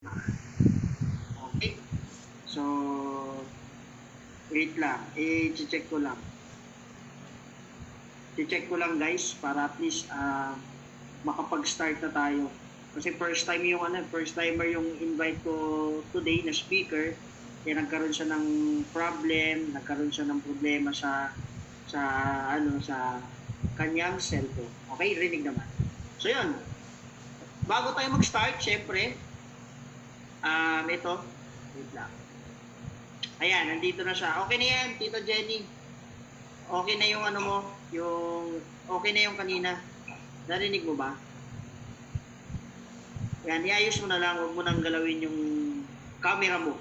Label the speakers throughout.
Speaker 1: Okay. So, wait lang. I-check ko lang. I-check ko lang guys para at least makapag-start na tayo. Kasi first timer yung invite ko today na speaker. Kaya nagkaroon siya ng nagkaroon siya ng problema sa sa kanyang cellphone. Okay, rinig naman. So yun, bago tayo mag-start, syempre, ito, wait lang. Ayan, nandito na siya. Okay na yan, Tito Jenny. Okay na yung ano mo, okay na yung kanina. Narinig mo ba? Yan, iayos mo na lang, huwag mo nang galawin yung camera mo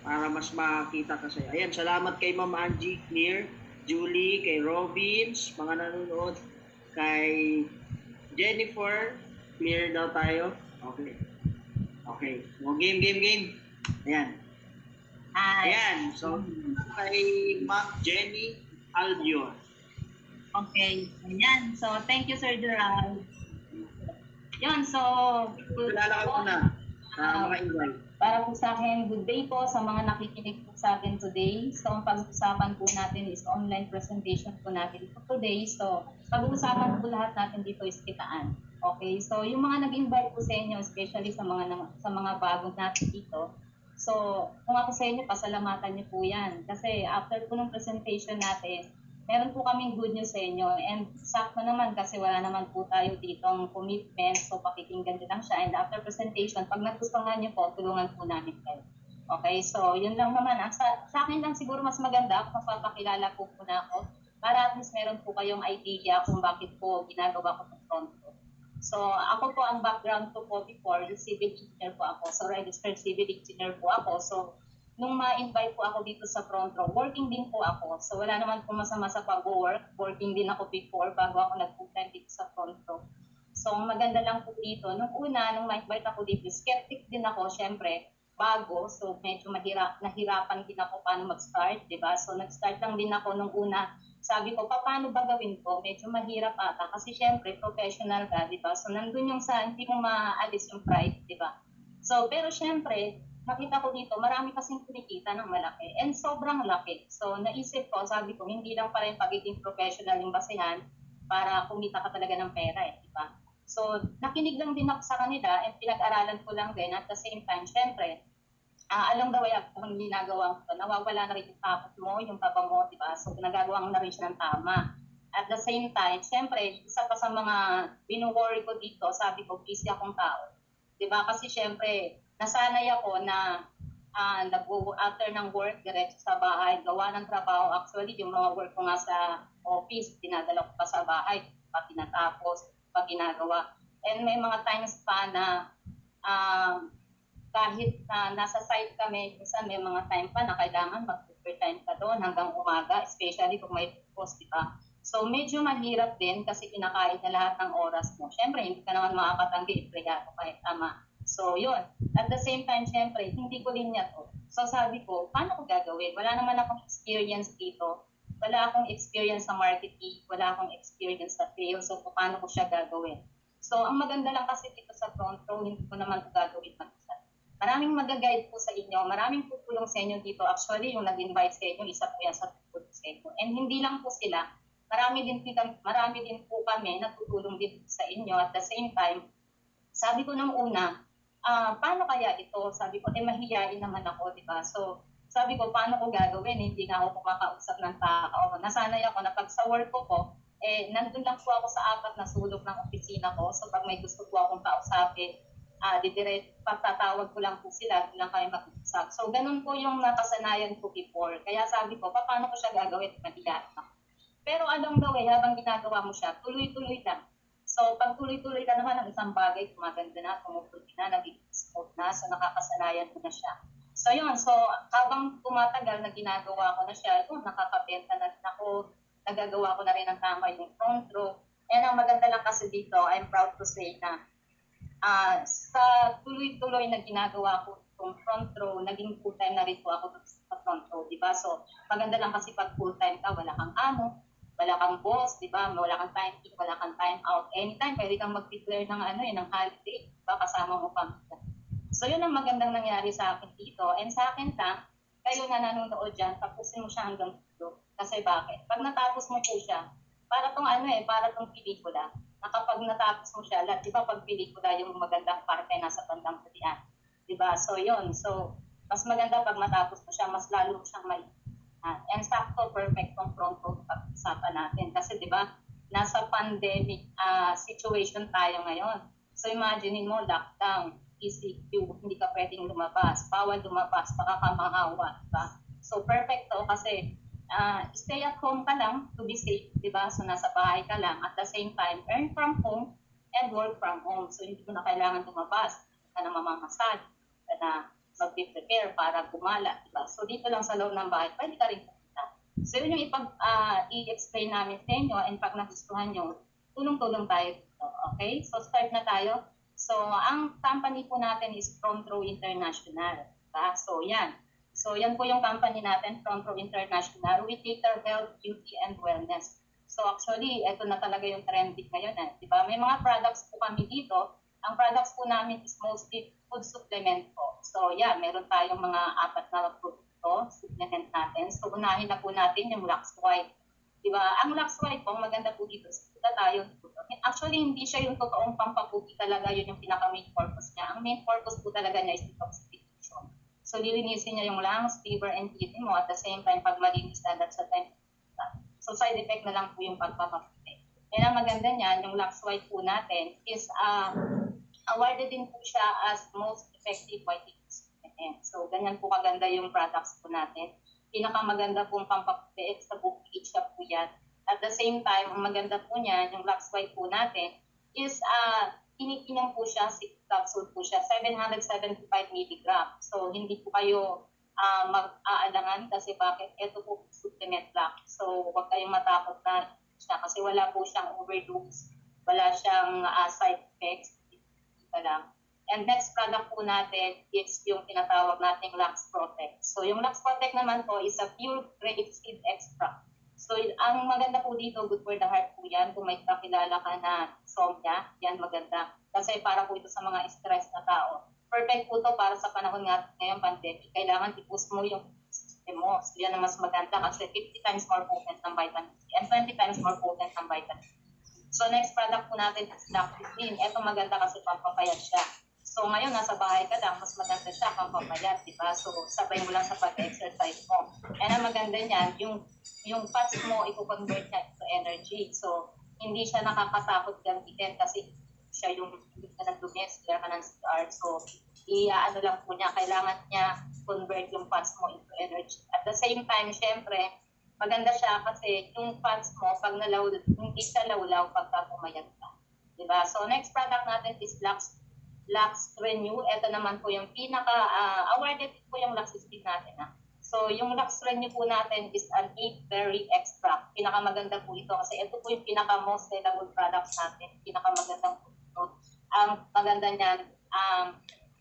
Speaker 1: para mas makita ka sa'yo. Ayan, salamat kay Ma'am Angie, Clear, Julie, kay Robins, mga nanonood, kay Jennifer, clear daw tayo. Okay. Okay. O, game. Ayan. Ayan. So, kay Ma'am Jenny Albion.
Speaker 2: Okay. Ayan. So, thank you, Sir Gerald. Yun, so...
Speaker 1: Kilala ko na mga invite.
Speaker 2: Para po sa akin, good day po sa mga nakikinig po sa atin today. So, ang pag-usapan po natin is online presentation po natin for today. So, pag-uusapan po lahat natin dito is kitaan. Okay, so yung mga nag-invite po sa inyo, especially sa mga bagong natin dito, so kung ako sa inyo, pasalamatan niyo po yan. Kasi after po ng presentation natin, meron po kaming good news sa inyo. And sakto naman kasi wala naman po tayo ditong commitment. So pakikinggan din lang siya. And after presentation, pag nagustuhan niyo po, tulungan po namin kayo. Okay, so yun lang naman. Sa akin lang siguro mas maganda kung mapapakilala po na ako para at least meron po kayong idea kung bakit po ginagawa ko ng front ko. So ako po, ang background ko po before, civil engineer po ako. So registered civil engineer po ako. So nung ma-invite po ako dito sa front row, working din po ako. So wala naman po masama sa pag-work. Working din ako before bago ako nag-full-time dito sa front row. So ang maganda lang po dito, nung ma-invite ako dito, skeptic din ako, syempre, bago. So medyo nahirapan din ako paano mag-start, di ba? So nag-start lang din ako nung una. Sabi ko, paano ba gawin ko? Medyo mahirap ata kasi syempre professional ka, di ba? So nandun yung hindi mo maalis yung pride, di ba? So pero syempre, nakita ko dito, marami kasing kumikita ng malaki and sobrang laki. So naisip ko, sabi ko, hindi lang pala yung pagiging professional yung basehan para kumita ka talaga ng pera di ba? So nakinig lang din ako sa kanila and pinag-aralan ko lang din at the same time, syempre, along the way ang ginagawa ko, nawawala na rin yung takot mo, yung kaba mo, di ba? So nagagawa mo na rin siya ng tama. At the same time, syempre, isa pa sa mga binu-worry ko dito, sabi ko, busy akong tao. Di ba? Kasi syempre, nasanay ako na after ng work, diretso sa bahay, gawa ng trabaho. Actually, yung mga work ko nga sa office, dinadala ko pa sa bahay, pa tinatapos, pa ginagawa. And may mga times pa na kahit nasa site kami, minsan may mga time pa na kailangan mag-overtime ka doon hanggang umaga, especially kung may post, di ba? So medyo mahirap din kasi kinakain na lahat ng oras mo. Siyempre, hindi ka naman makakatanggi, empleyado kahit tama. So yun, at the same time, siyempre, hindi ko linya to. So sabi ko, paano ko gagawin? Wala naman akong experience dito. Wala akong experience sa marketing, wala akong experience sa sales, so paano ko siya gagawin? So ang maganda lang kasi dito sa front row, hindi ko naman ito gagawin mag-isa. Maraming mag-guide po sa inyo, maraming tutulong sa inyo dito. Actually, yung nag-invite sa inyo, isa po yan sa tutulong sa inyo. And hindi lang po sila, marami din po kami na tutulong din sa inyo. At the same time, sabi ko nung una, paano kaya ito? Sabi ko, mahihiyain naman ako, di ba? So, sabi ko, paano ko gagawin? Hindi nga ako kumakausap ng tao. Nasanay ako na pag sa work ko po, nandun lang po ako sa apat na sulok ng opisina ko. So, pag may gusto po akong kausapin, patatawag ko lang po sila, doon lang kayo mag-usap. So, ganun po yung nakasanayan ko before. Kaya sabi ko, paano ko siya gagawin? Mahihiyain ako. Pero along the way, habang ginagawa mo siya, tuloy-tuloy lang. So, pag tuloy-tuloy ka naman ng isang bagay, gumaganda na, tumutuloy na, naging smooth na, so nakakasanayan mo na siya. So, yun. So, habang tumatagal na ginagawa ko na siya, yun, nakakabenta na rin ako, nagagawa ko na rin ang tama yung front row. And ang maganda lang kasi dito, I'm proud to say na sa tuloy-tuloy na ginagawa ko itong front row, naging full-time na rin po ako sa front row, di ba? So, maganda lang kasi pag full-time ka, wala kang amo, wala kang boss, di ba? Wala kang time in, wala kang time out. Anytime, pwede kang mag-declare ng ng holiday, di ba? Kasama mo pamilya. So yun ang magandang nangyari sa akin dito. And sa akin lang, kayo na nanonood dyan, tapusin mo siya hanggang dulo. Kasi bakit? Pag natapos mo po siya, para tong ano eh, para tong pelikula. Na kapag natapos mo siya, lahat, di ba pag pelikula yung magandang parte nasa bandang halian. Di ba? So yun. So, mas maganda pag matapos mo siya, mas lalo mo siyang may and sakto, perfect tong pronto pag-usapan natin. Kasi di ba, nasa pandemic situation tayo ngayon. So imagine mo, lockdown, ECQ, hindi ka pwedeng lumabas, bawal lumabas, baka ka mahawa, diba? So perfect to kasi stay at home ka lang to be safe, diba? So nasa bahay ka lang, at the same time, earn from home and work from home. So hindi mo na kailangan lumabas, hindi ka na mamamasad, hindi ka na mag-prepare para gumala, diba? So dito lang sa loob ng bahay, pwede ka rin pumunta. So yun yung i-explain namin sa inyo, and pag nagustuhan nyo, tulong-tulong tayo dito. Okay? So start na tayo. So ang company po natin is Front Row International. Diba? So yan. So yan po yung company natin, Front Row International. We cater health, beauty, and wellness. So actually, ito na talaga yung trending ngayon. Diba? May mga products po kami dito. Ang products po namin is mostly food supplement po. So yeah, meron tayong mga 4 na produkto, supplement natin. So unahin na po natin yung Lux White. Diba? Ang Lux White po, ang maganda po dito, kita tayo. Actually, hindi siya yung totoong pampaputi talaga, yun yung pinaka-main purpose niya. Ang main purpose po talaga niya is detoxification. So lilinisin niya yung lungs, liver, and kidney mo. At the same time, pag malinis na sa time, so side effect na lang po yung pagpapaputi. Yan ang maganda niyan, yung Lux White po natin is awarded din po siya as most effective whitening supplement. So, ganyan po kaganda yung products po natin. Pinakamaganda pong pampaputi sa buong age po yan. At the same time, ang maganda po niya, yung Lux White po natin, is iniinom po siya, 6 capsule po siya, 775 mg. So, hindi po kayo mag-aalangan kasi bakit? Ito po supplement lang. So, huwag kayong matakot na siya kasi wala po siyang overdose, wala siyang side effects lang. And next product po natin is yung tinatawag nating Lux Protect. So yung Lux Protect naman po is a pure grapeseed extract. So ang maganda po dito, good for the heart po yan. Kung may kakilala ka na insomnia, yan maganda. Kasi para po ito sa mga stress na tao. Perfect po ito para sa panahon nga ngayon pandemic. Kailangan i-boost mo yung system mo. So yan ang mas maganda kasi 50 times more potent ng vitamin C and 20 times more potent ng vitamin C. So next product po natin is Lactidine. Ito maganda kasi pampapayat siya. So ngayon nasa bahay ka lang, mas maganda siya pampapayat, di ba? So sabay mo lang sa pag-exercise mo. And ang maganda niyan, yung fats mo i-convert niya into energy. So hindi siya nakakatakot gamitin kasi siya yung hindi ka ng dumi, kaya ka ng CR. So ano lang po niya, kailangan niya convert yung fats mo into energy. At the same time, syempre, maganda siya kasi yung fats mo, pag hindi siya lawlaw pagka pumayat ka. Diba? So, next product natin is Lux Renew. Ito naman po yung awarded po yung Lux Stick natin. So, yung Lux Renew po natin is an 8-berry extract. Pinakamaganda po ito kasi ito po yung pinaka-most sellable products natin. Pinakamagandang po ito. Ang maganda niyan,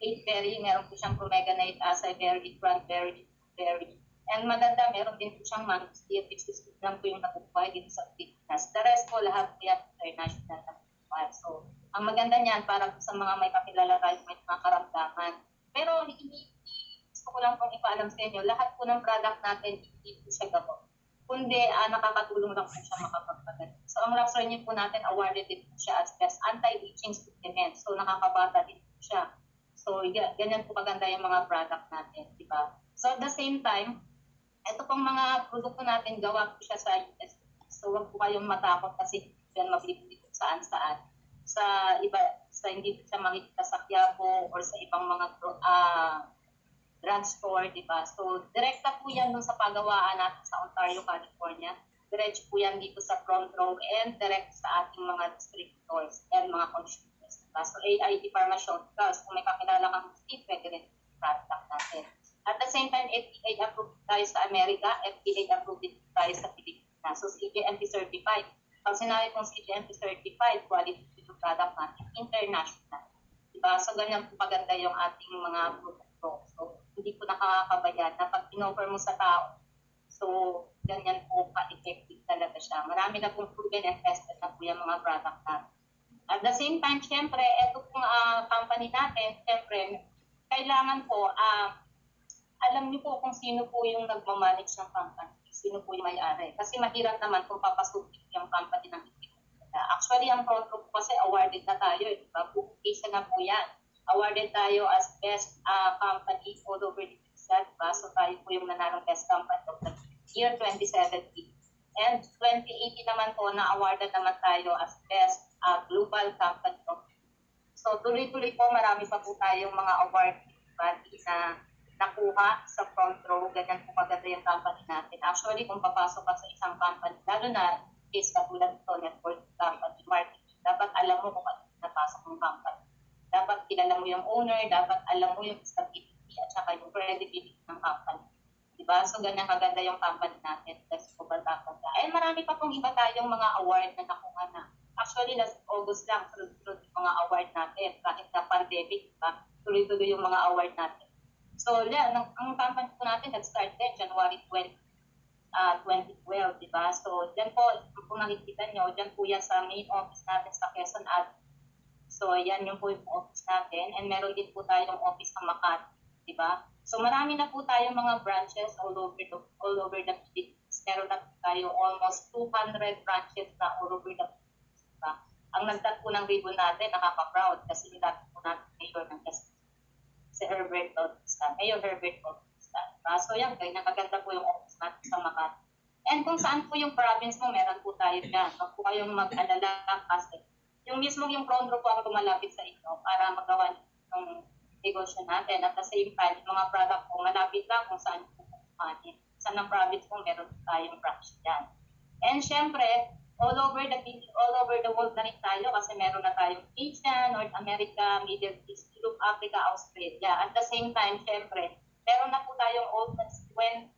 Speaker 2: 8-berry, meron po siyang promeganate, acai berry, cranberry, berry. And maganda, meron din po siyang manuscript, which is lang po yung nakukuha dito sa Pilipinas. The rest po, lahat po yan international nakukuha. So, ang maganda niyan, para sa mga may kakilala tayo, may mga karamdaman. Pero, gusto ko lang pong ipaalam sa inyo, lahat po ng product natin, hindi po siya gamot. Kundi, nakakatulong lang po siya makapagpagal. So, ang Luxornia po natin, awarded din po siya as best anti-aging supplement. So, nakakabata din po siya. So, ganyan po maganda yung mga product natin, di ba? So, at the same time, ito pong mga produkto natin, gawa po siya sa US. So, huwag po kayong matakot kasi yan mabibili kung saan-saan. Sa iba, hindi po siya makikita sa Quiapo or sa ibang mga drugstore, di ba? So, direkta po yan dun sa pagawaan natin sa Ontario, California. Diretso po yan dito sa front row and direct sa ating mga distributors and mga consumers. Diba? So, AID Pharmaceuticals, kung may kakilala kang state, pwede rin product natin. At the same time, FDA approved tayo sa Amerika, FDA approved din tayo sa Pilipinas. So, CGMP certified. Pag sinabi kong CGMP certified, quality yung product natin, international. Diba? So, ganyan po paganda yung ating mga produkto. So, hindi po nakakabayan na pag in-offer mo sa tao. So, ganyan po ka-effective talaga siya. Marami na pong proven and tested na po yung mga product natin. At the same time, syempre, ito pong company natin, syempre, kailangan po, alam niyo po kung sino po yung nagmamanage ng company, sino po yung may-ari. Kasi mahirap naman kung papasukin yung company ng hindi po kilala. Actually, ang front row po kasi awarded na tayo, di ba? Publication na po yan. Awarded tayo as best company all over the USA, di ba? So tayo po yung nanarong best company of the year 2017. And 2018 naman po, na-awarded naman tayo as best global company of the year. So tuloy-tuloy po, marami pa po tayong mga award na nakuha sa front row, ganyan po maganda yung company natin. Actually, kung papasok ka sa isang company, lalo na case katulad ito, network company, marketing, dapat alam mo kung ano napasok ng company. Dapat kilala mo yung owner, dapat alam mo yung stability at saka yung credibility ng company. Diba? So, ganyan kaganda yung company natin. That's global company. And marami pa pong iba tayong mga award na nakuha na. Actually, last August lang, sunod-sunod yung mga award natin. Kahit na pandemic, diba? Tuloy-tuloy yung mga award natin. So, yan, ang company po natin nag-start din January 2012, di ba? So, dyan po, kung nakikita nyo, dyan po yan sa main office natin sa Quezon Avenue. So, yan yung po yung office natin. And meron din po tayong office sa Makati, di ba? So, marami na po tayong mga branches all over the Philippines. Meron na po tayo almost 200 branches na all over the Philippines, di ba? Ang nagtat po ng ribbon natin, nakaka-proud kasi nilapit po natin mayor ng Quezon, si Herbert Bautista, Mayor Herbert Bautista. So yan, kaya nakaganda po yung office natin sa Makati. And kung saan po yung province mo, meron po tayo dyan. Huwag po kayong mag-alala kasi yung mismo yung front row po ang lumalapit sa inyo para magawa ng negosyo natin. At the same time, yung mga product po malapit lang kung saan po kukuhanin. Saan ang province po, meron po tayong branch dyan. And syempre, all over the world na rin tayo kasi meron na tayong Asia, North America, Middle East, Europe, Africa, Australia. At the same time, syempre, meron na po tayong almost 20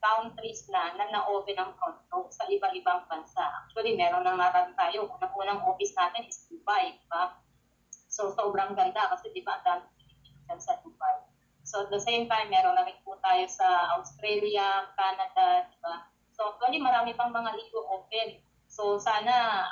Speaker 2: countries na na-open ang front row sa iba-ibang bansa. Actually, meron na nga tayo. Unang office natin is Dubai, diba? So, sobrang ganda kasi diba, ang dami Pilipinas sa Dubai. So, at the same time, meron na rin po tayo sa Australia, Canada, diba? So, actually, marami pang mga ligo open. So, sana,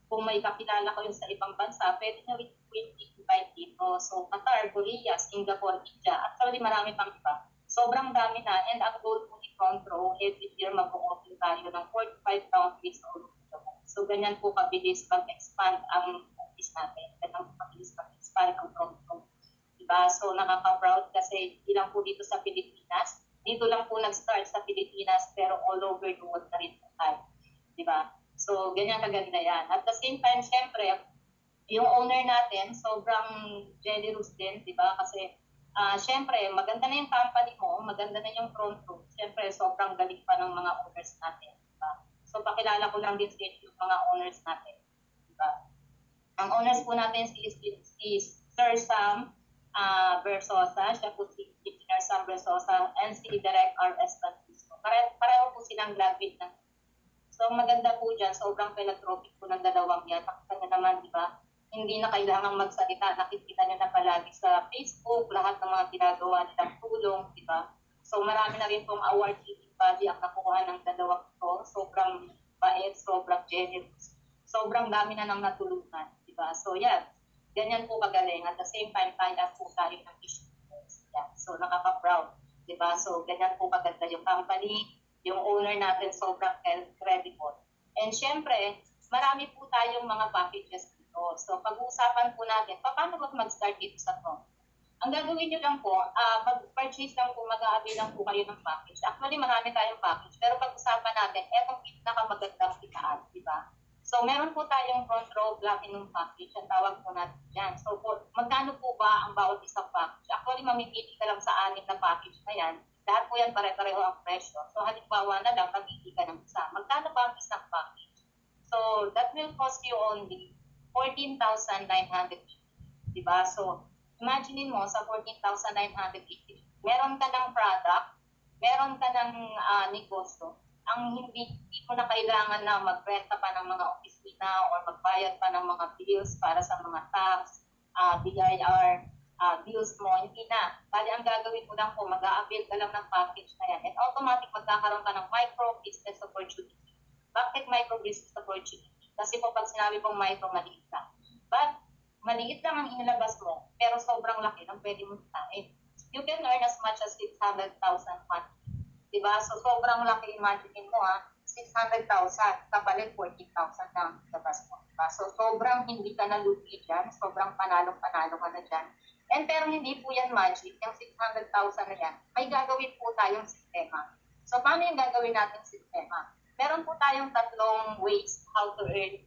Speaker 2: kung may kakilala kayo sa ibang bansa, pwede nyo rin invite dito. So, Qatar, Korea, Singapore, India. Actually, marami pang iba. Sobrang dami na. And ang goal po ni Front Row, every year mag-open tayo ng 45 countries all over the world. So, ganyan po kabilis mag-expand ang office natin. Ganyan po kabilis mag-expand ang Front Row. Diba? So, nakaka-proud kasi ilang po dito sa Pilipinas. Dito lang po nag-start sa Pilipinas, pero all over the world na rin po tayo. Diba? So, ganyan kaganda yan. At the same time, syempre, yung owner natin, sobrang generous din, di ba? Kasi, syempre, maganda na yung company mo, maganda na yung front row. Syempre, sobrang galing pa ng mga owners natin, di ba? So, pakilala ko lang din sa yung mga owners natin, di ba? Ang owners po natin si Sir Sam Versosa, siya po si Engineer Sam Versosa, and si Direct R.S. Francisco. Pareho po silang graduate ng. So, maganda po dyan, sobrang philanthropic po ng dalawang yan. Nakita nyo naman, di ba? Hindi na kailangan magsalita. Nakikita nyo na palagi sa Facebook, lahat ng mga ginagawa nilang tulong, di ba? So, marami na rin pong award-giving body ang nakuha ng dalawang ito. Sobrang bait, sobrang generous. Sobrang dami na nang natulungan, di ba? So, yan. Ganyan po kagaling. At the same time, kaya po tayo ng issues. Yan. So, nakaka-proud, di ba? So, ganyan po kaganda yung company. Yung owner natin sobrang credible. And syempre, marami po tayong mga packages dito. So, pag-uusapan po natin, paano ba mag-start dito sa front? Ang gagawin nyo lang po, mag-purchase lang po, mag-a-avail lang po kayo ng package. Actually, marami tayong package. Pero pag-usapan natin, etong pinakamagandang kitaan, di ba? So, meron po tayong front row platinum package. Ang tawag po natin yan. So, magkano po ba ang bawat isang package? Actually, mamipili ka lang sa 6 na package na yan. Lahat po yan pare-pareho ang presyo. So, halimbawa na lang, pag-ibig ka ng isa. Magkano ba ang isang package? So, that will cost you only 14,980. Diba? So, imagine mo sa 14,980, meron ka ng product, meron ka ng negosyo, ang hindi mo na kailangan na magrenta pa ng mga opisina or magbayad pa ng mga bills para sa mga tax, BIR, bills mo, hindi na. Bali, ang gagawin mo lang po, mag-a-avail ka lang ng package na yan. And automatic, magkakaroon ka ng micro business opportunity. Bakit micro business opportunity? Kasi po pag sinabi pong micro, maliit lang. But, maliit lang ang inilabas mo, pero sobrang laki ng pwede mo kitain. You can earn as much as 600,000 monthly. Diba? So, sobrang laki. Imagine mo 600,000, kapalit 40,000 na ang labas mo. Diba? So, sobrang hindi ka nalugi dyan. Sobrang panalo-panalo ka na dyan. And pero hindi po yan magic. Yung 600,000 na yan, may gagawin po tayong sistema. So, paano yung gagawin natin sistema? Meron po tayong tatlong ways how to earn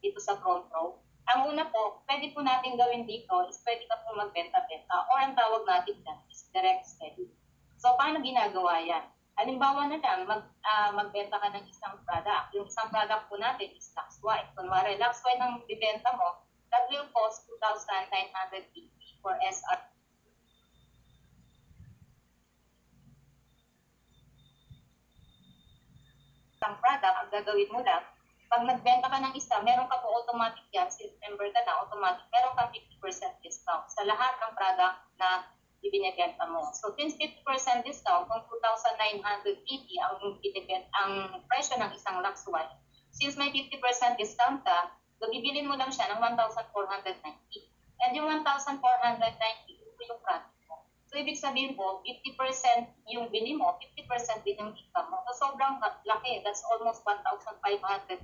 Speaker 2: dito sa front row. Ang una po, pwede po natin gawin dito is pwede ka po magbenta-benta or ang tawag natin dyan is direct selling. So, paano ginagawa yan? Halimbawa na lang, magbenta ka ng isang product. Yung isang product po natin is Lux White. Kunwari, Lux White ang bibenta mo, that will cost 2,980 for SR. Ang product, ang gagawin mo lang, pag nagbenta ka ng isa, meron ka po automatic yan, September ka na, automatic, meron ka 50% discount sa lahat ng product na ibinibenta mo. So, since 50% discount, kung 2,980 ang presyo ng isang Lux White, since may 50% discount ka, bibilin mo lang siya ng 1,490. And yung 1,490, ito yung profit mo. So, ibig sabihin po, 50% yung bili mo, 50% din yung income mo. So, sobrang laki. That's almost 1,500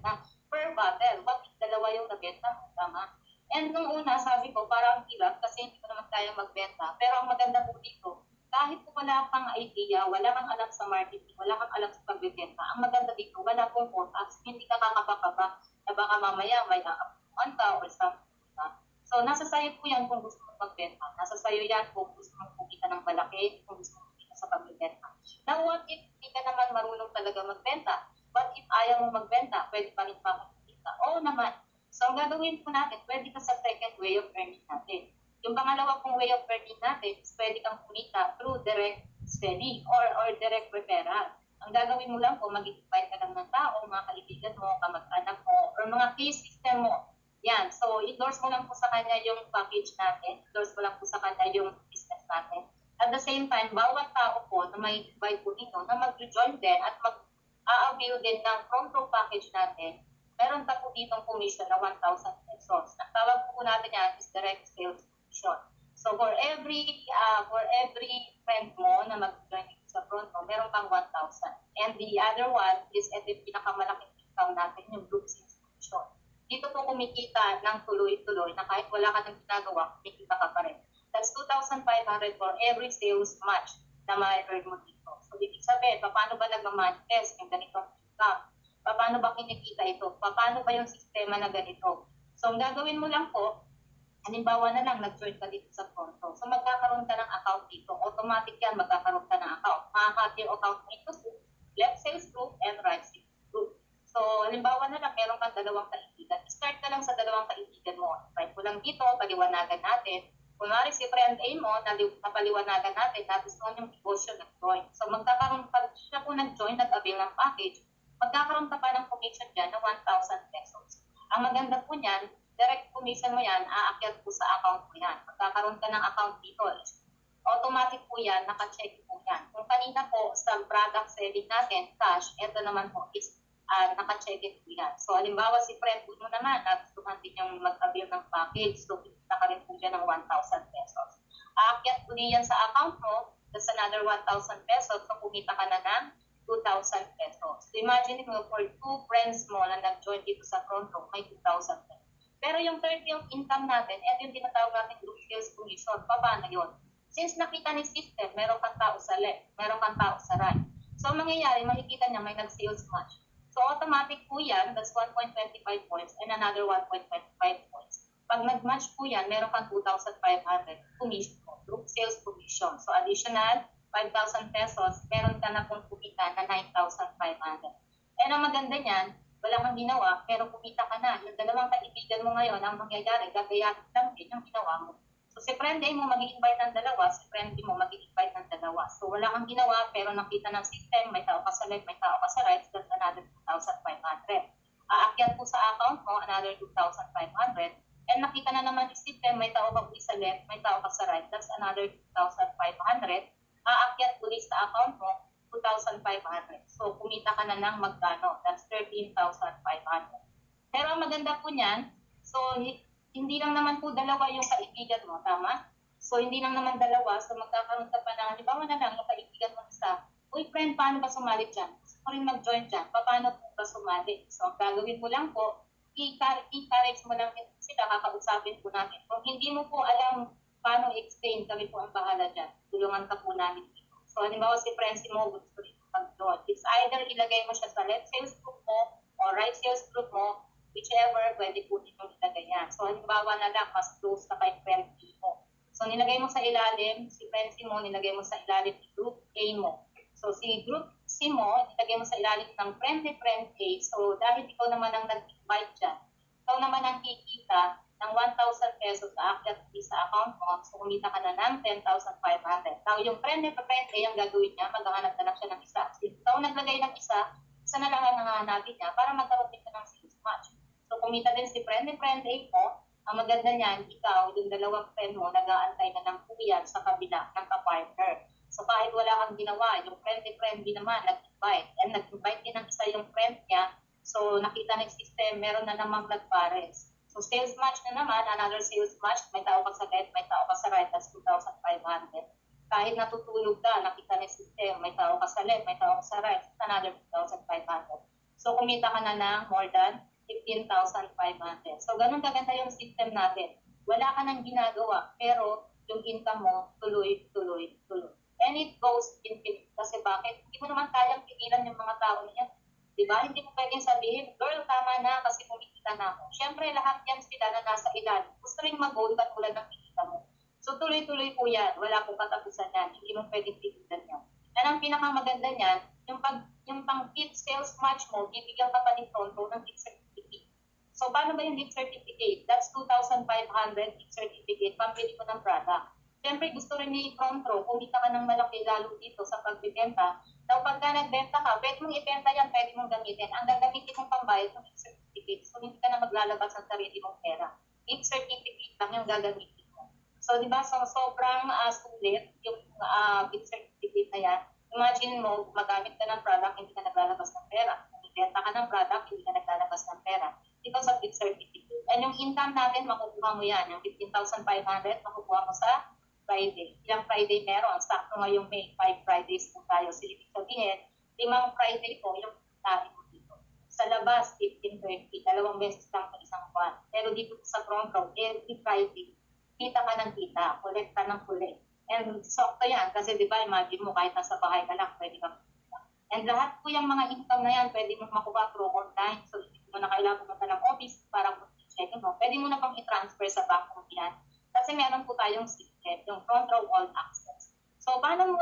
Speaker 2: na per bottle. What if dalawa yung nabenta mo? Tama? And nung una, sabi ko, parang hirap kasi hindi ko naman kaya magbenta. Pero ang maganda po dito, kahit po wala kang idea, wala kang alam sa marketing, wala kang alam sa pagbibenta, ang maganda dito, wala pong forecast, hindi ka kakabaka na baka mamaya may naapuan ka or something. So, nasa sayo po yan kung gusto mong magbenta. Nasa sayo yan kung gusto mong kumita ng malaki, kung gusto mong kumita sa pagbibenta. Now, what if hindi ka naman marunong talaga magbenta? What if ayaw mong magbenta? Pwede pa rin pa kumita? Oo naman. So, ang gagawin po natin, pwede ka sa second way of earning natin. Yung pangalawa pong way of earning natin is pwede kang kumita through direct selling or direct referral. Ang gagawin mo lang po, mag-invite ka lang ng tao, mga kaibigan mo, kamag-anak mo, or mga case system mo. Yan. So, endorse mo lang po sa kanya yung package natin. Endorse mo lang po sa kanya yung business natin. At the same time, bawat tao po na may invite po dito na mag-join din at mag-a-avail din ng front row package natin, meron pa po ditong commission na 1,000 pesos. Ang tawag po natin yan is direct sales commission. So for every friend mo na mag-join sa front row, meron pang 1,000. And the other one is ito yung pinakamalaking income natin, yung group sales commission. Dito po kumikita ng tuloy-tuloy na kahit wala ka nang ginagawa, kumikita ka pa rin. That's 2,500 for every sales match na ma-earn mo dito. So ibig sabihin, paano ba nag-manifest yung ganitong income? Paano ba kinikita ito? Paano ba yung sistema na ganito? So, ang gagawin mo lang po, halimbawa na lang, nag-join ka dito sa konto. So, magkakaroon ka ng account dito. Automatic yan, magkakaroon ka ng account. Makakati yung account mo ito sa left sales group and right sales group. So, halimbawa na lang, meron kang dalawang kaibigan. Start ka lang sa dalawang kaibigan mo. Right mo lang dito, paliwanagan natin. Kunwari si friend A mo, napaliwanagan natin, tapos noon yung negosyo nag-join. So, magkakaroon pa siya po nag-join, nag-avail ng package, magkakaroon ka pa ng commission dyan na 1,000 pesos. Ang maganda po niyan, direct commission mo yan, aakyat po sa account mo yan. Magkakaroon ka ng account dito. Automatic po yan, naka-check po yan. Kung kanina po sa product selling natin, cash, ito naman po is naka-check it po yan. So, halimbawa si friend mo naman, nagustuhan din yung mag-avail ng package, so kita ka rin po dyan ng 1,000 pesos. Aakyat po din yan sa account mo, that's another 1,000 pesos, so kumita ka na ng 2,000 pesos. So imagine mo, for two friends mo na nag-join dito sa front row, may 2,000 pesos. Pero yung third yung income natin, at yung tinatawag natin group sales commission, paano yun? Since nakita ni system, meron kang tao sa left, meron kang tao sa right. So mangyayari, makikita niya may nag-sales match. So automatic po yan, that's 1.25 points and another 1.25 points. Pag nag-match po yan, meron kang 2,500 commission, group sales commission. So additional 5,000 pesos, meron ka na pong kumita na 9,500. And ang maganda niyan, wala kang ginawa, pero kumita ka na. Yung dalawang kaibigan mo ngayon, ang mangyayari, gagayatin lang din yung ginawa mo. So si friend A mo mag-i-invite ng dalawa, si friend B mo mag-i-invite ng dalawa. So wala kang ginawa, pero nakita ng system, may tao ka sa left, may tao ka sa right, that's another 2,500. Aakyat po sa account mo, another 2,500. And nakita na naman yung system, may tao ka po sa left, may tao ka sa right, that's another 2,500. Aakyat ulit sa account mo, 2,500. So, kumita ka na ng magkano? That's 13,500. Pero ang maganda po niyan, so, hindi lang naman po dalawa yung kaibigan mo, tama? So, hindi lang naman dalawa, so magkakaroon ka pa ng, halimbawa na lang, yung kaibigan mo isa, uy friend, paano ba sumali dyan? Gusto ko rin mag-join dyan, paano po ba sumali? So, ang gagawin mo lang po, i-encourage mo lang sila, kakausapin po natin. Kung hindi mo po alam paano explain, kami po ang bahala dyan. Tulungan ka po namin dito. So, halimbawa si Frenzy mo, gusto rin mag-join. It's either ilagay mo siya sa left sales group mo o right sales group mo, whichever, pwede po ninyong ilagay yan. So, halimbawa na lang, mas close ka kay Frenzy mo. So, nilagay mo sa ilalim, si Frenzy mo, nilagay mo sa ilalim ni Group A mo. So, si Group C mo, nilagay mo sa ilalim ng friend A. So, dahil ikaw naman ang nag-invite dyan, ikaw naman ang kikita ng 1,000 pesos na aakyat sa account mo, so kumita ka na ng 10,500. Now, yung friend A, ang gagawin niya, maghahanap na lang siya ng isa. So, ikaw naglagay ng isa na lang ang hahanapin niya para magkaroon din ka ng sales match. So, kumita din si friend A mo, ang maganda niyan, ikaw, yung dalawang friend mo, nag-aantay na ng kuyan sa kabila ng ka-partner. So, kahit wala kang ginawa, yung friend din naman, nag-invite. And nag-invite din ng isa yung friend niya. So, nakita ng system, meron na namang nagpares. So, sales match na naman, another sales match, may tao ka sa left, may tao ka sa right, that's 2,500. Kahit natutulog ka, nakita ng system, may tao ka sa left, may tao ka sa right, that's another 2,500. So, kumita ka na ng more than 15,500. So, ganun kaganda yung system natin. Wala ka nang ginagawa, pero yung income mo, tuloy. And it goes infinite. Kasi bakit? Hindi mo naman kayang pigilan yung mga tao niya. Diba? Hindi mo pwedeng sabihin, girl, tama na kasi kumikita na ako. Siyempre, lahat yan sila na nasa ilan. Gusto rin mag-goal katulad ng kikita mo. So, tuloy-tuloy po yan. Wala pong katapusan yan. Hindi mo pwedeng pigilan yan. And ang pinakamaganda niyan, yung pang gift sales match mo, bibigyan ka pa ni Pronto ng gift certificate. So, paano ba yung gift certificate? That's 2,500 gift certificate, pambili ko ng product. Siyempre, gusto rin ni Pronto, kumita ka ng malaki lalo dito sa pagbibenta. Now, pagka nagbenta ka, pwede mong ibenta yan, pwede mong gamitin. Ang gagamitin mong pambayad ng gift certificate, so hindi ka na maglalabas ng sarili mong pera. Gift certificate lang yung gagamitin mo. So, di ba, so, sobrang sulit yung gift certificate na yan. Imagine mo, magamit ka ng product, hindi ka naglalabas ng pera. Kung ibenta ka ng product, hindi ka naglalabas ng pera. Because of gift certificate. And yung income natin, makukuha mo yan. Yung 15,500, makukuha mo sa Friday. Ilang Friday meron? Sakto ngayong May 5 Fridays po tayo. So, ibig sabihin, 5 Friday po yung tayo mo dito. Sa labas, 15-30, 2 beses lang sa isang buwan. Pero dito sa front row, every Friday, kita ka ng kita, collect ka ng collect. And sakto yan, kasi di ba, imagine mo, kahit nasa bahay ka lang, pwede kang kita. And lahat po yung mga income na yan, pwede mo makuha through online. So, hindi mo na kailangan pumunta ng office para check mo. Pwede mo na pang i-transfer sa bank mo yan. Kasi meron po tayong system, yung front row all access. So, paano mo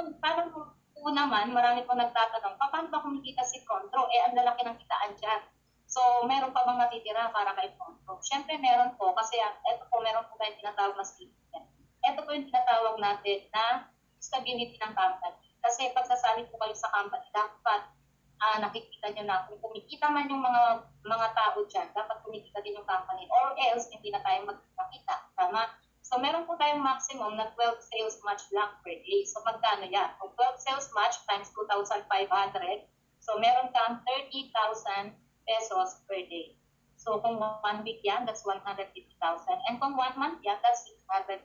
Speaker 2: po naman, marami po nagtatanong, paano ba kumikita si front row? Eh, ang lalaki ng kitaan dyan. So, meron pa bang natitira para kay front row? Siyempre, meron po, kasi ito po, meron po tayong tinatawag na system. Ito po yung tinatawag natin na stability ng company. Kasi pag sasali po kayo sa company, dapat nakikita nyo na kung kumikita man yung mga tao dyan, dapat kumikita din yung company or else hindi na tayo magkakita. Tama? So, meron po tayong maximum na 12 sales match lang per day. So, magkano yan? Kung 12 sales match times 2,500, so meron kang 30,000 pesos per day. So, kung 1 week yan, that's 150,000. And kung 1 month yan, that's 600,000.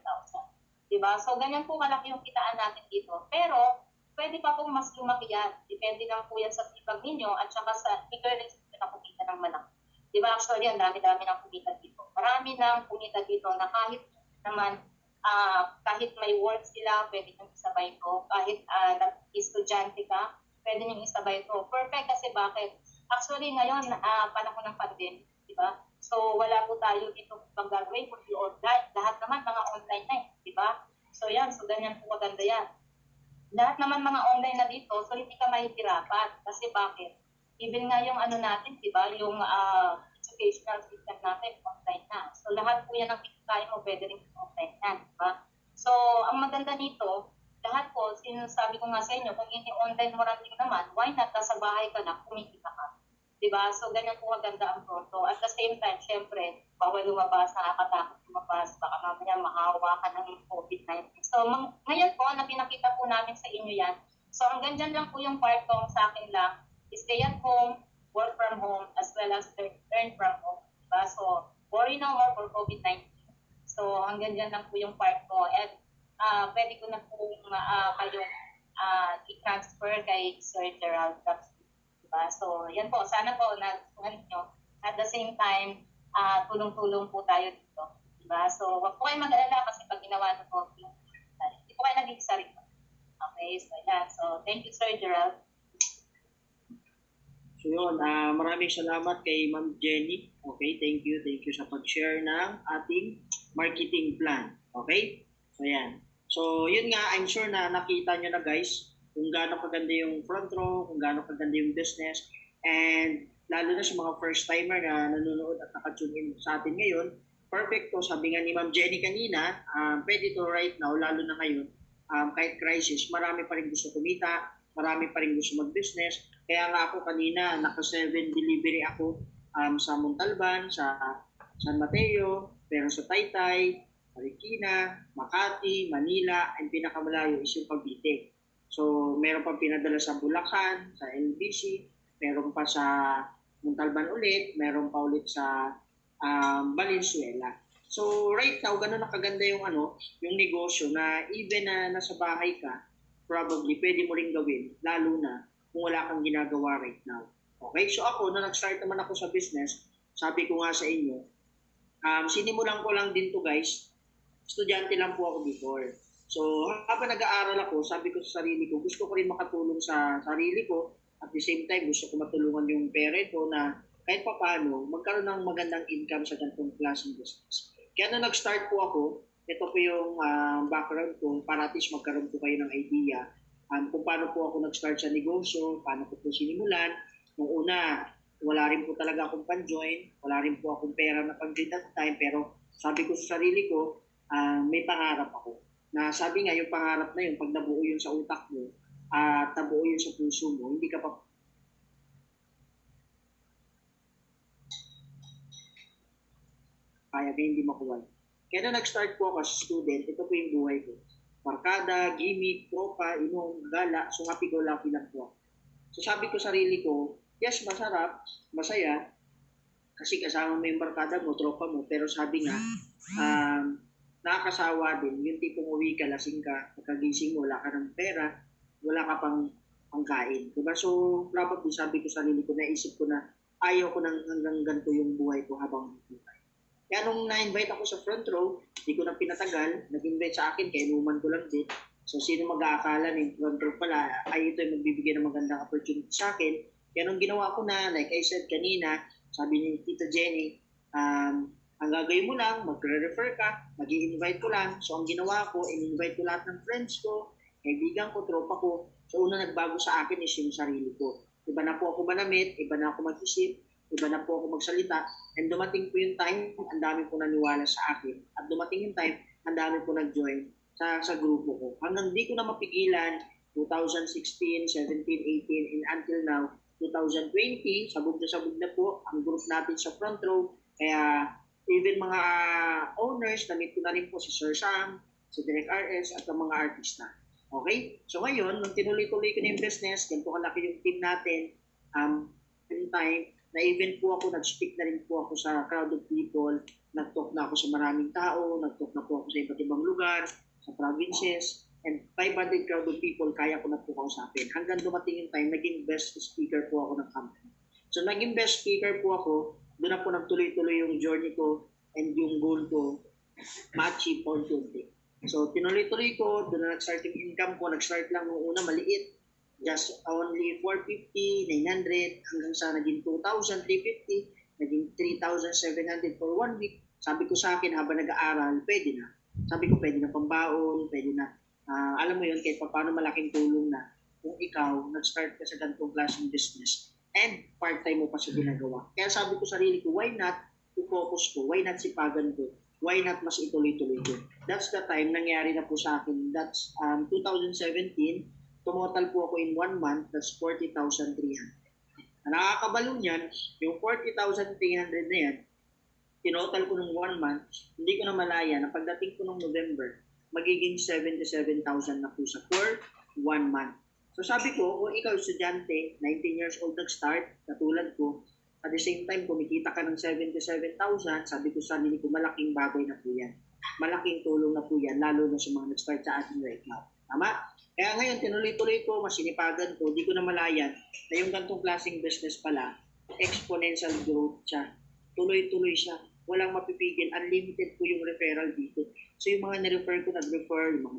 Speaker 2: Diba? So, ganyan po malaki yung kitaan natin dito. Pero, pwede pa pong mas lumaki yan. Depende lang po yan sa sipag ninyo at saka sa bigger risk na kumita ng malaki. Diba? Actually, ang dami-dami ng kumita dito. Marami nang kumita dito na kahit naman, kahit may work sila, pwede nyo isabay ko. Kahit estudyante ka, pwede nyo isabay ko. Perfect kasi bakit? Actually, ngayon, panahon ng pandemic, di ba? So, wala po tayo dito pang gagawin kundi online. Lahat naman mga online na di ba? So, yan. So, ganyan po maganda yan. Lahat naman mga online na dito, so hindi ka mahihirapan. Kasi bakit? Even nga yung natin, di ba? Yung educational system natin, online na. So, lahat po yan ang kaya mo, pwede rin online yan, di ba? So, ang maganda nito, lahat po, sinasabi ko nga sa inyo, kung hindi online mo rin naman, why not, nasa bahay ka na, kumikita ka. Diba? So, ganyan po maganda ang pronto. At the same time, syempre, bawal lumabas, nakakatakot lumabas, baka mamaya mahawa ka ng COVID-19. So, ngayon po, na pinakita po namin sa inyo yan. So, hanggang dyan lang po yung part ko sa akin lang. Stay at home, work from home, as well as learn from home. Diba? So, worry no more for COVID-19. So hanggang dyan lang po yung part ko. And pwede ko na po kayong i-transfer kay Sir Gerald. Diba? So yan po, sana po nagustuhan nyo. At the same time, tulong-tulong po tayo dito. Diba? So wag po kayo mag-alala kasi pag ginawa na po, hindi po kayo nag-iisa rin. Okay, so yan. So thank you, Sir Gerald.
Speaker 1: So yun, maraming salamat kay Ma'am Jenny. Okay, thank you sa pag-share ng ating marketing plan. Okay? So yan. So yun nga, I'm sure na nakita nyo na guys kung gaano kaganda yung front row, kung gaano kaganda yung business, and lalo na sa mga first timer na nanonood at nakatune in sa atin ngayon, perfect to. Sabi nga ni Ma'am Jenny kanina, pwede to right now, lalo na ngayon, kahit crisis, marami pa rin gusto kumita, marami pa rin gusto mag-business. Kaya nga ako kanina, naka-7 delivery ako sa Montalban, sa San Mateo, pero sa Taytay, Marikina, Makati, Manila, ang pinakamalayo is yung Cavite. So, meron pa pinadala sa Bulacan, sa LBC, meron pa sa Montalban ulit, meron pa ulit sa Valenzuela. So, right now, ganun na kaganda yung yung negosyo na even na nasa bahay ka, probably pwede mo rin gawin, lalo na kung wala kang ginagawa right now. Okay? So ako, nung nag-start naman ako sa business, sabi ko nga sa inyo, sinimulan ko lang din to guys, estudyante lang po ako before. So habang nag-aaral ako, sabi ko sa sarili ko, gusto ko rin makatulong sa sarili ko, at the same time gusto ko matulungan yung parent ko na kahit pa paano, magkaroon ng magandang income sa ganitong klaseng business. Kaya nung nag-start po ako, ito po yung background ko para at least magkaroon po kayo ng idea kung paano po ako nag-start sa negosyo, paano ko po sinimulan. Nung una, wala rin po talaga akong pan-join, wala rin po akong pera na pan-join that time, pero sabi ko sa sarili ko, may pangarap ako. Na sabi nga, yung pangarap na yun, pag nabuo yun sa utak mo, at nabuo yun sa puso mo, hindi ka pa kaya hindi makuha. Kaya na nag-start po ako as student, ito po yung buhay ko. Barkada, gimmick, tropa, inom, gala, so happy-go-lucky lang po. So sabi ko sarili ko, yes, masarap, masaya, kasi kasama mo yung barkada mo, tropa mo, pero sabi nga, nakakasawa din, yung tipong uwi ka, lasing ka, pagkagising mo, wala ka ng pera, wala ka pang pangkain. Diba? So, probably sabi ko sarili ko, naisip ko na ayaw ko nang hanggang ganito yung buhay ko habang buhay. Kaya nung na-invite ako sa front row, hindi ko na pinatagal, nag-invite sa akin, kaya inuman ko lang din. So sino mag-aakala na yung front row pala, ay ito yung magbibigay ng magandang opportunity sa akin. Kaya nung ginawa ko na, like I said kanina, sabi ni Tita Jenny, ang gagawin mo lang, magre-refer ka, mag-i-invite ko lang. So ang ginawa ko, in-invite ko lahat ng friends ko, kaibigan ko, tropa ko. So una nagbago sa akin is yung sarili ko. Iba na po ako manamit, iba na ako mag-isip, iba na po ako magsalita, and dumating po yung time, ang dami po naniwala sa akin, at dumating yung time, ang dami po nag-join sa grupo ko. Hanggang di ko na mapigilan, 2016, 17, 18, and until now, 2020, sabog na po ang group natin sa front row, kaya even mga owners, namit ko na rin po si Sir Sam, si Direk RS, at ang mga artista. Okay? So ngayon, nung tinuloy-tuloy ko na yung business, ganito kalaki yung team natin, in time, na-event po ako, nag-speak na rin po ako sa crowd of people, nag-talk na ako sa maraming tao, nag-talk na po ako sa iba't ibang lugar, sa provinces, and 500 crowd of people, kaya ko na po kausapin. Hanggang dumating yung time, naging best speaker po ako ng company. So naging best speaker po ako, doon na po nagtuloy-tuloy yung journey ko and yung goal ko, ma-achieve all today. So tinuloy-tuloy ko, doon na nag-start yung income ko, nag-start lang nung una maliit, just only 450, 900, hanggang sa naging 2,000, 350, naging 3,700 for 1 week. Sabi ko sa akin, habang nag-aaral, pwede na. Sabi ko, pwede na pambaon, pwede na. Alam mo yun, kahit paano malaking tulong na kung ikaw, nag-start ka sa ganitong klaseng business and part-time mo pa sa ginagawa. Kaya sabi ko sa sarili ko, why not i-focus ko? Why not sipagan ko? Why not mas ituloy-tuloy ko? That's the time nangyari na po sa akin. That's 2017, tumotal po ako in 1 month, that's 40,300. Nakakabalo niyan, yung 40,300 na yan, tinotal ko ng 1 month, hindi ko na malaya na pagdating ko ng November, magiging 77,000 na po sa for 1 month. So sabi ko, kung ikaw estudyante, 19 years old nag-start, katulad ko, at the same time, kumikita ka ng 77,000, sabi ko sa sarili ko, malaking bagay na po yan. malaking tulong na po yan, lalo na sa mga nag-start sa atin right now. Tama? Kaya ngayon, tinuloy-tuloy ko, masinipagan ko, di ko na malayan na yung gantong klaseng business pala, exponential growth siya. Tuloy-tuloy siya. Walang mapipigil. Unlimited po yung referral dito. So yung mga na-refer ko, nag-refer. Yung mga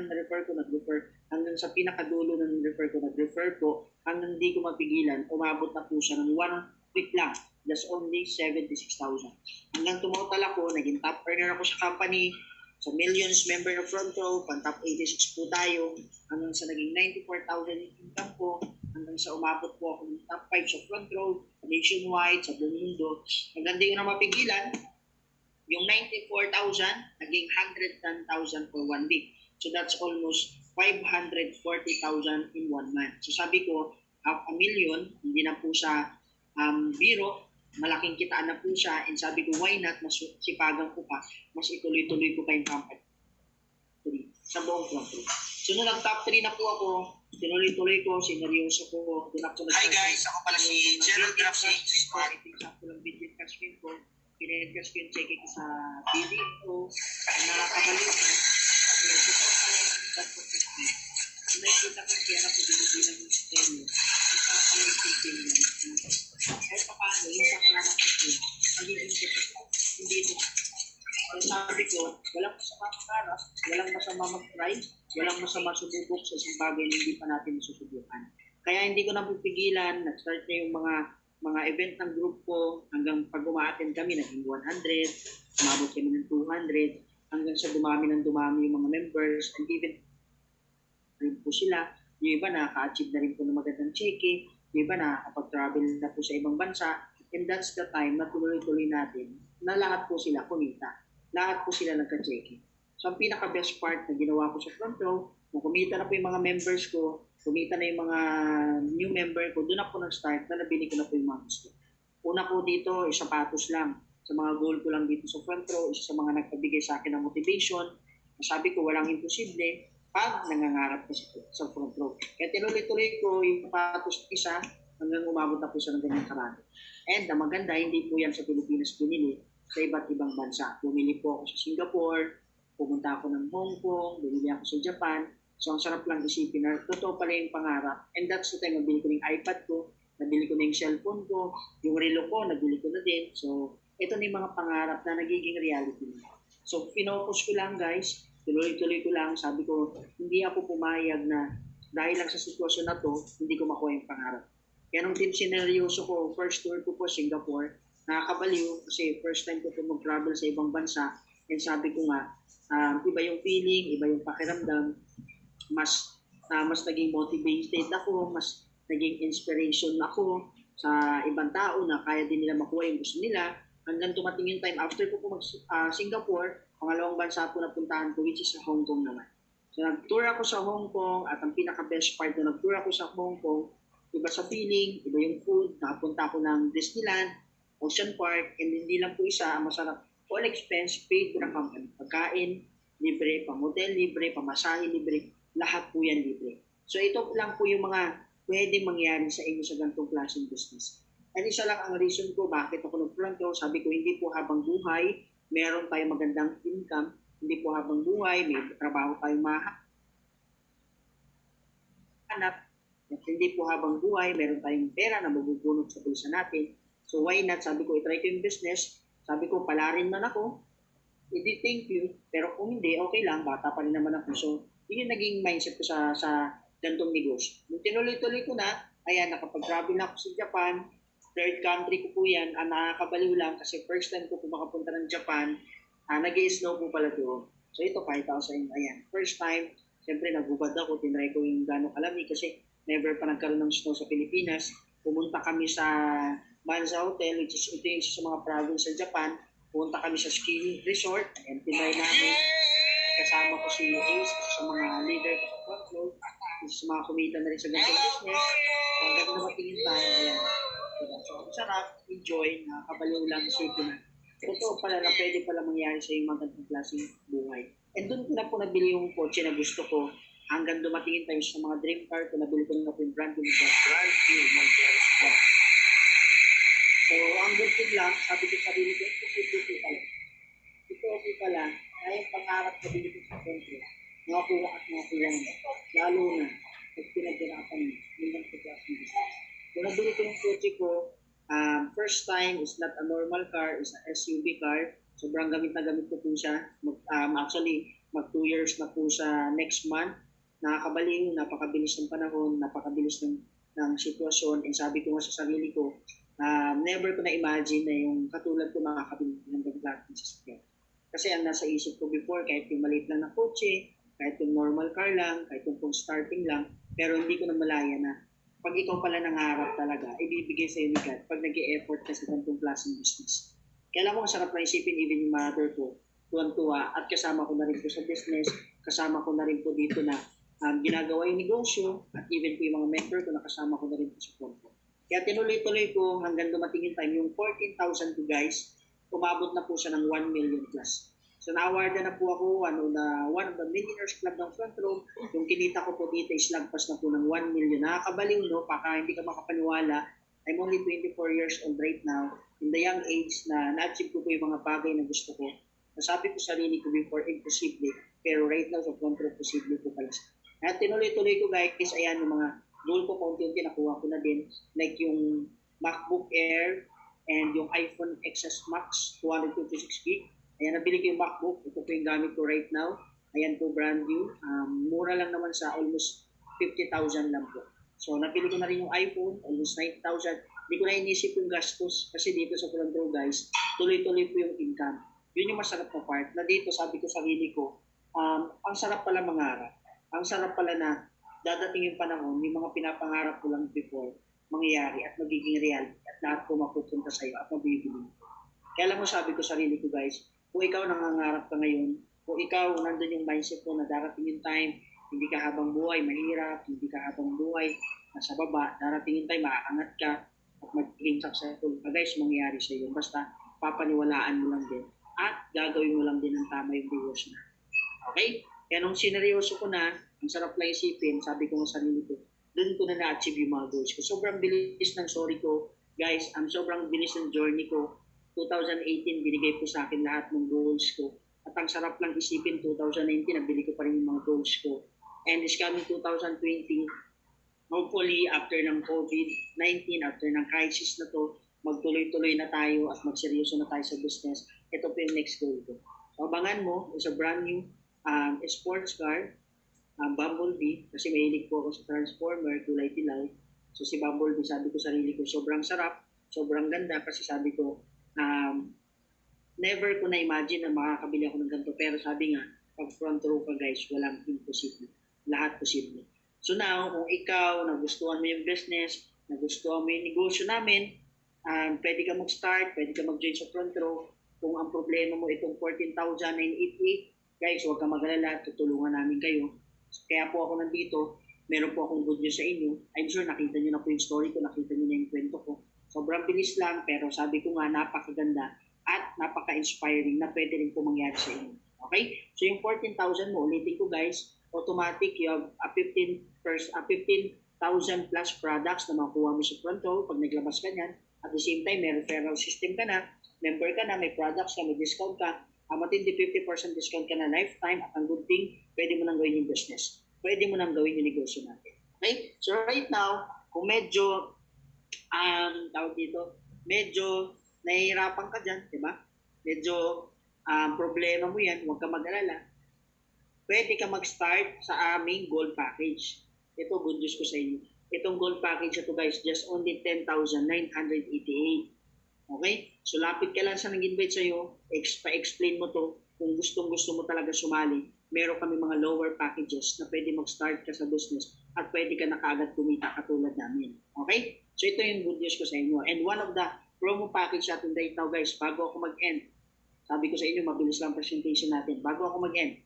Speaker 1: na-refer ko, nag-refer. Hanggang sa pinakadulo ng na-refer ko, nag-refer po. Hanggang di ko mapigilan, umabot na po siya ng 1 week lang. That's only 76,000. Hanggang tumotal ako, naging top earner ako sa company. So millions member ng front row, pan-top 86 po tayo. Hanggang sa naging 94,000 yung income ko. Hanggang sa umabot po ako ng top 5 sa front row, nationwide, sa buong mundo. Hanggang di ko na mapigilan, yung 94,000, naging 110,000 for 1 week. So that's almost 540,000 in 1 month. So sabi ko, half a million, hindi na po siya biro, malaking kitaan na po siya. And sabi ko, why not, mas sipagan ko pa, mas ituloy-tuloy ko pa yung company sa buong front row. So nung nag-top 3 na po ako, tinuloy-tuloy ko, sineryoso ko, doon ako
Speaker 3: Hi guys, ako pala si Gerald Graphics.
Speaker 1: Sa ako lang video cash win ko, pinag-cash win checking ko sa video, nakakabalik ko. Kasi ito pa pala yung dapat ko. Nakikita ko kaya ako binibilang yung tenyo. Isa ka lang ipitin mo. Kahit pa paano, yung sa kalaman ko, magiging ko. Hindi ito. So sabi ko, walang masama pangarap, walang masama mag-try, walang masama sububok sa isang bagay na hindi pa natin masusubukan. Kaya hindi ko napipigilan, nag-start na yung mga event ng group ko, hanggang pag umaattend kami, naging 100, umabot kami ng 200, hanggang sa dumami yung mga members, and even rin po sila. Yung iba nakaka-achieve na rin po ng magandang cheque, yung iba nakakapag-travel na po sa ibang bansa, and that's the time na tuloy-tuloy natin na lahat po sila kumita. Lahat po sila nagka-cheque. So ang pinaka-best part na ginawa ko sa front row, nung kumita na po yung mga members ko, kumita na yung mga new member ko, doon ako nag-start na nabili ko na po yung mga gusto. Una ko dito, sapatos lang. Sa mga goal ko lang dito sa front row, isa sa mga nagpabigay sa akin ng motivation. Sabi ko, walang imposible pag nangangarap ka sa front row. Kaya tinuloy-tuloy ko yung sapatos isa hanggang umabot na po siya ng ganyang karami. And ang maganda, hindi po yan sa Pilipinas pinili, sa iba't ibang bansa. Bumili po ako sa Singapore, pumunta ako ng Hong Kong, bumili ako sa Japan. So ang sarap lang isipin na totoo pala yung pangarap. And that's the time, nabili ko na yung iPad ko, nabili ko na yung cellphone ko, yung relo ko, nabili ko na din. So ito na yung mga pangarap na nagiging reality na. So finocus ko lang guys, tuloy-tuloy ko lang. Sabi ko, hindi ako pumayag na dahil lang sa sitwasyon na to, hindi ko makuha yung pangarap. Kaya nung sineryoso ko, first tour ko po Singapore, nakakabaliw kasi first time ko po mag-travel sa ibang bansa. And sabi ko nga, iba yung feeling, iba yung pakiramdam, mas naging motivated ako, mas naging inspiration ako sa ibang tao na kaya din nila makuha yung gusto nila. Hanggang tumating yung time, after ko po mag-Singapore, pangalawang bansa po napuntahan ko, which is sa Hong Kong naman. So nag-tour ako sa Hong Kong, at ang pinaka-best part na nag-tour ako sa Hong Kong, iba sa feeling, iba yung food, nakapunta ako ng Disneyland, Ocean Park, and hindi lang po isa, masarap, all expense paid ko ng company. Pagkain, libre, pang-hotel, libre, pamasahe, libre, lahat po yan libre. So ito lang po yung mga pwede mangyari sa inyo sa ganitong klaseng business. At isa lang ang reason ko bakit ako nag-front row, sabi ko hindi po habang buhay, meron tayong magandang income, hindi po habang buhay, may trabaho tayong mahanap, at hindi po habang buhay, meron tayong pera na mabubunot sa bulsa natin. So why not? Sabi ko, itry ko yung business. Sabi ko, palarin man ako. Hindi, thank you. Pero kung hindi, okay lang. Bata pa rin naman ako. So, yun yung naging mindset ko sa gantong negosyo. Nung tinuloy-tuloy ko na, ayan, nakapag-travel na ako sa Japan. Third country ko po yan. Nakakabaliw lang kasi first time ko po makapunta ng Japan. Nag-i-snow po pala doon. So, ito, 5,000. Ayan, first time. Siyempre, nagubad ako. Tinry ko yung gano'ng kalamig kasi never pa nagkaroon ng snow sa Pilipinas. Pumunta kami sa Manza Hotel, which is ito yung sa mga province sa Japan. Pumunta kami sa ski resort, and tinry namin. Kasama ko si Ace, sa mga leader ko sa front row, sa mga kumita na rin sa ganitong business. Ang ganda na matingin tayo, ayan. So, ang sarap, enjoy, nakakabaliw lang, sweet na. Totoo pala na pwede pala mangyari sa yung mga ganitong klaseng buhay. And doon ko na po nabili yung kotse na gusto ko, hanggang dumatingin tayo sa mga dream car ko, nabili ko na po yung brand new Mercedes. So, ang good thing lang, sabi ko sa sarili ko, ito okay pala. ay ang pangarap ko dito sa country, nakakuha at nakakuha mo. Lalo na, pag pinaghirapan mo, hanggang sa klaseng business. Kung nabili ko yung kotse ko, first time is not a normal car, is a SUV car. Sobrang gamit na gamit ko po siya. Actually, mag 2 years na po sa next month. Nakakabaliw, napakabilis ng panahon, napakabilis ng sitwasyon. And sabi ko nga sa sarili ko, never ko na-imagine na yung katulad ko makakabili ng ganitong sasakyan. Kasi ang nasa isip ko before, kahit yung maliit lang na kotse, kahit yung normal car lang, kahit yung pong starting lang, pero hindi ko na malaya na pag ikaw pala nangarap talaga, ibibigay sa iyo ni God pag nag-i-effort ka sa ganitong klaseng business. Kailan ko ang sarap na isipin, even yung mother ko, tuwan-tuwa, at kasama ko na rin po sa business, kasama ko na rin po dito na ginagawa yung negosyo, at even po yung mga mentor ko, nakasama ko na rin po sa ko. Kaya tinuloy-tuloy ko hanggang dumating yung time, yung 14,000 ko guys, umabot na po siya ng 1 million plus. So na-awardan na po ako na one of the Millionaires Club ng Front Row. Yung kinita ko po dito is lagpas na po ng 1 million. Nakakabaliw, no? Baka hindi ka makapaniwala. I'm only 24 years old right now. In the young age na na-achieve ko po yung mga bagay na gusto ko. Nasabi ko sarili ko before imposible. Pero right now sa Front Row, posible po pala siya. At tinuloy-tuloy ko guys, ayan yung mga goal ko paunti-unti nakuha ko na din. Like yung MacBook Air and yung iPhone XS Max 256 gig. Ayan, nabili ko yung MacBook. Ito po yung gamit ko right now. Ayan po, brand new. Mura lang naman sa almost 50,000 lang po. So, nabili ko na rin yung iPhone, almost 9,000. Hindi ko na inisip yung gastos kasi dito sa Front Row, guys, tuloy-tuloy po yung income. Yun yung masarap na part. Na dito, sabi ko sa sarili ko, ang sarap pala mangarap. Ang sarap pala na dadating yung panahon, yung mga pinapangarap ko lang before, mangyayari at magiging reality at lahat po mapupunta sa iyo at mabibili mo. Kaya lang mo sabi ko sa sarili ko, guys, kung ikaw nangangarap ka ngayon, kung ikaw nandun yung mindset mo na darating yung time, hindi ka habang buhay mahirap, hindi ka habang buhay nasa baba, darating yung time, maaangat ka at magiging successful ka, guys, mangyayari sa iyo. Basta papaniwalaan mo lang din at gagawin mo lang din ang tama yung viewers na. Okay? Kaya nung sineryoso ko na, ang sarap lang isipin, sabi ko sa sarili ko, doon ko na na-achieve yung mga goals ko. Sobrang bilis ng story ko, guys, sobrang bilis ng journey ko. 2018, binigay po sa akin lahat ng goals ko. At ang sarap lang isipin, 2019, nabili ko pa rin yung mga goals ko. And this coming 2020, hopefully, after ng COVID-19, after ng crisis na to, magtuloy-tuloy na tayo at magseryoso na tayo sa business. Ito po yung next goal ko. So, abangan mo, is a brand new sports car, Bumblebee, kasi mahilig po ako sa Transformer, kulay dilaw. So si Bumblebee, sabi ko sarili ko, sobrang sarap, sobrang ganda, kasi sabi ko, never ko na-imagine na makakabili ako ng ganito. Pero sabi nga, pag front row ka guys, walang imposible. Lahat posible. So now, kung ikaw nagustuhan mo yung business, nagustuhan mo yung negosyo namin, pwede ka mag-start, pwede ka mag-join sa front row. Kung ang problema mo itong 14,988, guys, huwag ka mag-alala, tutulungan namin kayo. Kaya po ako nandito, meron po akong good news sa inyo. I'm sure nakita niyo na po yung story ko, nakita niyo na yung kwento ko. Sobrang bilis lang, pero sabi ko nga, napakaganda at napaka-inspiring na pwede rin po mangyari sa inyo. Okay? So yung 14,000 mo, ulitin ko guys, automatic, you have a 15,000 plus products na makuha mo sa front row pag naglabas ka niyan. At the same time, may referral system ka na, member ka na, may products ka, may discount ka, matindi 50% discount ka na lifetime at ang good thing, pwede mo nang gawin yung business. Pwede mo nang gawin yung negosyo natin. Okay? So right now, kung medyo, tawag dito, medyo nahihirapan ka dyan, di ba? Medyo problema mo yan, huwag ka mag-alala. Pwede ka mag-start sa aming gold package. Ito, good news ko sa inyo. Itong gold package ito guys, just only 10,988. Okay? So lapit ka lang sa nag-invite sa'yo, pa-explain mo to, kung gustong-gusto mo talaga sumali, meron kami mga lower packages na pwede mag-start ka sa business at pwede ka na kaagad kumita katulad namin. Okay? So ito yung good news ko sa inyo. And one of the promo package natin right now guys, bago ako mag-end, sabi ko sa inyo, mabilis lang presentation natin. Bago ako mag-end,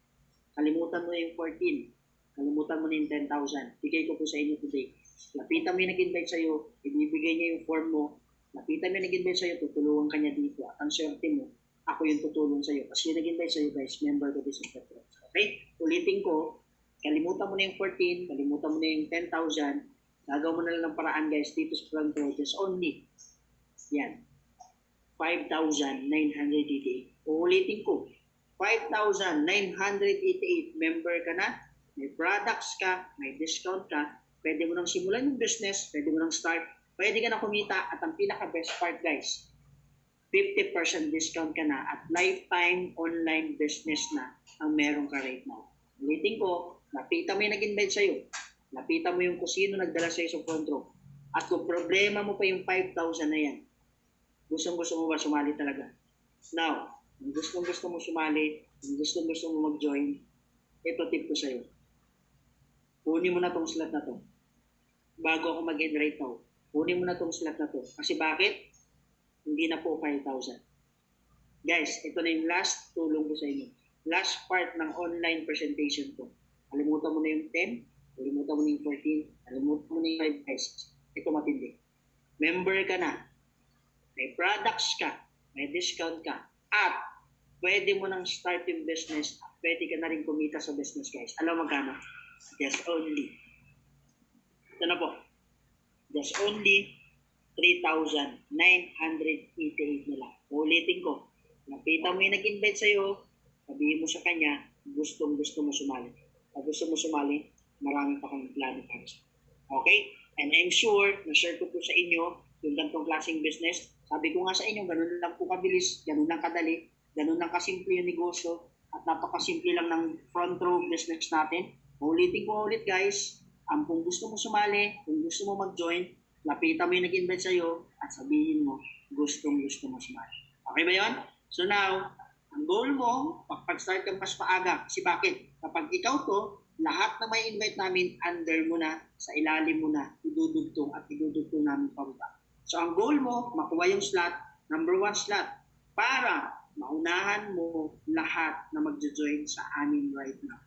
Speaker 1: kalimutan mo na yung 14, kalimutan mo na yung 10,000. Bigay ko po sa inyo today. Lapitan mo yung nag-invite sa'yo, ibibigay niya yung form mo, lapitan mo yung nag-invite sa'yo, tutulungan ka niya dito. At ang swerte mo, ako yung tutulong sa'yo. Kasi yung nag-invite sa'yo guys, member ko this Petro. Okay? Ulitin ko, kalimutan mo na yung 14, kalimutan mo na yung 10,000, gagawin mo na lang ng paraan guys dito sa front row. Just only, yan, 5,988. Uulitin ko, 5,988 member ka na, may products ka, may discount ka, pwede mo nang simulan yung business, pwede mo nang start, pwede ka na kumita at ang pinaka-best part guys, 50% discount ka na at lifetime online business na ang meron ka right now. Ulitin ko, lapitan mo yung nag-invite sa'yo, lapitan mo yung kung sino nagdala sa'yo sa front row, at kung problema mo pa yung 5,000 na yan, gusto mo ba sumali talaga? Now, kung gusto mo sumali, kung gusto mo mag-join, ito tip ko sa'yo. Kunin mo na tong slot na to. Bago ako mag-end right now, kunin mo na tong slot na to. Kasi bakit? Hindi na po 5,000. Guys, ito na yung last tulong ko sa inyo. Last part ng online presentation ko. Kalimutan mo na yung 10, kalimutan mo na yung 14, kalimutan mo na yung 5 guys. Ito matindi. Member ka na, may products ka, may discount ka, at pwede mo nang start yung business, pwede ka na rin kumita sa business guys. Alam mo magkano? Just only. Ito na po. Just only 3,988 na lang. Ulitin ko. Lapitan mo yung nag-invite sa'yo, sabihin mo sa kanya, gusto mo sumali. Pag gusto mo sumali, marami pa kang plano para sa. Okay? And I'm sure, na-share ko po sa inyo yung ganitong klaseng business. Sabi ko nga sa inyo, ganun lang po kabilis, ganun lang kadali, ganun lang kasimple yung negosyo, at napakasimple lang ng front row business natin. Ulitin ko ulit guys, kung gusto mo sumali, kung gusto mo mag-join, lapitan mo yung nag-invite sa'yo at sabihin mo, gusto mo sumali. Okay ba yun? So now, ang goal mo, pag-start kang mas maaga. Kasi bakit? Kapag ikaw to, lahat na may invite namin, under mo na, sa ilalim mo na, idudugtong namin pababa. So ang goal mo, makuha yung slot, number 1 slot, para maunahan mo lahat na magjo-join sa amin right now.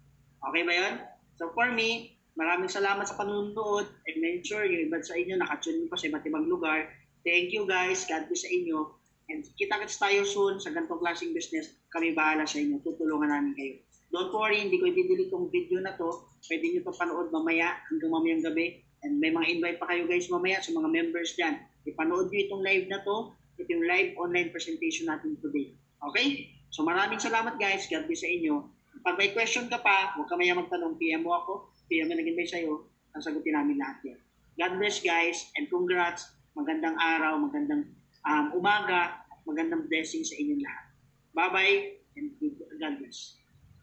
Speaker 1: Okay ba yun? So for me, maraming salamat sa panunood and make sure yung iba sa inyo nakatune pa sa iba't ibang lugar. Thank you guys. God bless sa inyo. And kita-kits tayo soon sa ganitong klaseng business. Kami bahala sa inyo. Tutulungan namin kayo. Don't worry, hindi ko i-delete tong video na to. Pwede nyo pa panood mamaya hanggang mamayang gabi. And may mga invite pa kayo guys mamaya sa mga members dyan. Ipanood nyo itong live na to. Ito yung live online presentation natin today. Okay? So maraming salamat guys. God bless sa inyo. Pag may question ka pa, huwag ka maya magtanong. PM mo ako. PM mo nag-invite sa'yo. Ang sagutin namin lahat yan. God bless guys and congrats. Magandang araw, magandang umaga, magandang blessing sa inyong lahat. Bye-bye and God bless.